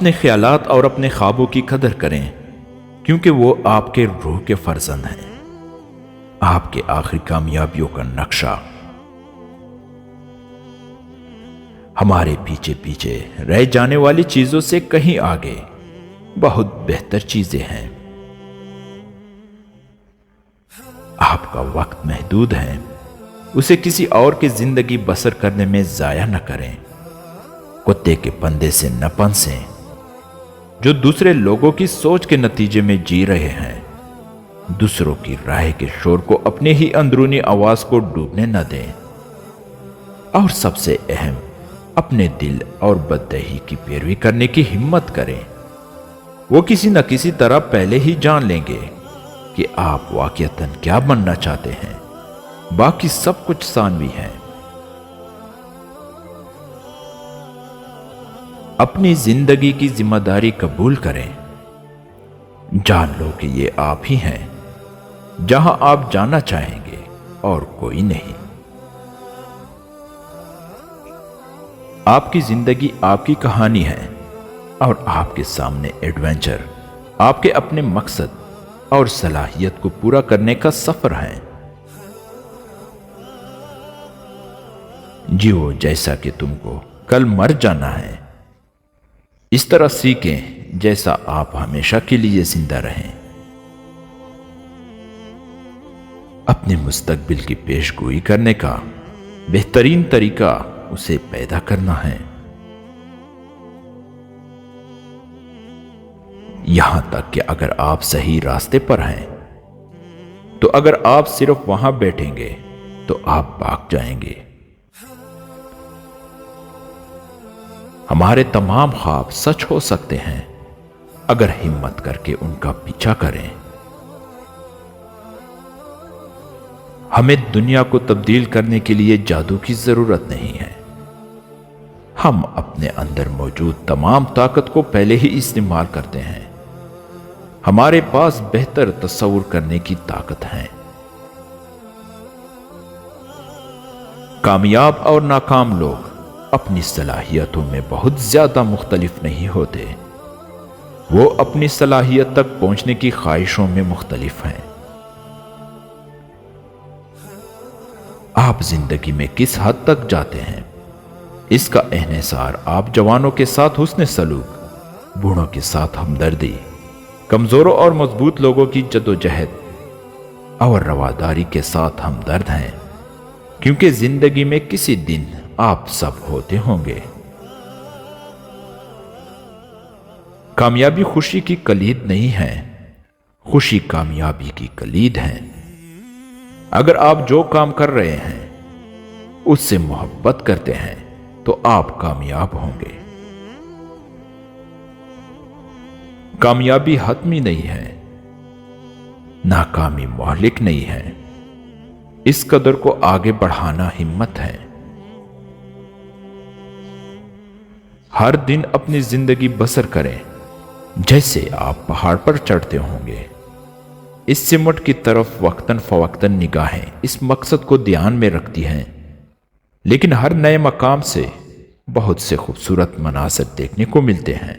اپنے خیالات اور اپنے خوابوں کی قدر کریں، کیونکہ وہ آپ کے روح کے فرزند ہیں، آپ کے آخری کامیابیوں کا نقشہ۔ ہمارے پیچھے پیچھے رہ جانے والی چیزوں سے کہیں آگے بہت بہتر چیزیں ہیں۔ آپ کا وقت محدود ہے، اسے کسی اور کی زندگی بسر کرنے میں ضائع نہ کریں۔ کتے کے پندے سے نہ پنسیں، جو دوسرے لوگوں کی سوچ کے نتیجے میں جی رہے ہیں۔ دوسروں کی رائے کے شور کو اپنے ہی اندرونی آواز کو ڈوبنے نہ دیں، اور سب سے اہم، اپنے دل اور بددہی کی پیروی کرنے کی ہمت کریں۔ وہ کسی نہ کسی طرح پہلے ہی جان لیں گے کہ آپ واقعتاً کیا بننا چاہتے ہیں، باقی سب کچھ ثانوی ہے۔ اپنی زندگی کی ذمہ داری قبول کریں، جان لو کہ یہ آپ ہی ہیں، جہاں آپ جانا چاہیں گے اور کوئی نہیں۔ آپ کی زندگی آپ کی کہانی ہے، اور آپ کے سامنے ایڈونچر آپ کے اپنے مقصد اور صلاحیت کو پورا کرنے کا سفر ہے۔ جیو جیسا کہ تم کو کل مر جانا ہے، اس طرح سیکھیں جیسا آپ ہمیشہ کے لیے زندہ رہیں۔ اپنے مستقبل کی پیش گوئی کرنے کا بہترین طریقہ اسے پیدا کرنا ہے۔ یہاں تک کہ اگر آپ صحیح راستے پر ہیں تو اگر آپ صرف وہاں بیٹھیں گے تو آپ بھاگ جائیں گے۔ ہمارے تمام خواب سچ ہو سکتے ہیں اگر ہمت کر کے ان کا پیچھا کریں۔ ہمیں دنیا کو تبدیل کرنے کے لیے جادو کی ضرورت نہیں ہے، ہم اپنے اندر موجود تمام طاقت کو پہلے ہی استعمال کرتے ہیں۔ ہمارے پاس بہتر تصور کرنے کی طاقت ہے۔ کامیاب اور ناکام لوگ اپنی صلاحیتوں میں بہت زیادہ مختلف نہیں ہوتے، وہ اپنی صلاحیت تک پہنچنے کی خواہشوں میں مختلف ہیں۔ آپ زندگی میں کس حد تک جاتے ہیں، اس کا انحصار آپ جوانوں کے ساتھ حسن سلوک، بوڑھوں کے ساتھ ہمدردی، کمزوروں اور مضبوط لوگوں کی جدوجہد اور رواداری کے ساتھ ہمدرد ہیں، کیونکہ زندگی میں کسی دن آپ سب ہوتے ہوں گے۔ کامیابی خوشی کی کلید نہیں ہے، خوشی کامیابی کی کلید ہے۔ اگر آپ جو کام کر رہے ہیں اس سے محبت کرتے ہیں تو آپ کامیاب ہوں گے۔ کامیابی حتمی نہیں ہے، ناکامی مہلک نہیں ہے، اس قدر کو آگے بڑھانا ہمت ہے۔ ہر دن اپنی زندگی بسر کریں جیسے آپ پہاڑ پر چڑھتے ہوں گے۔ اس سمت کی طرف وقتاً فوقتاً نگاہیں اس مقصد کو دھیان میں رکھتی ہیں، لیکن ہر نئے مقام سے بہت سے خوبصورت مناظر دیکھنے کو ملتے ہیں۔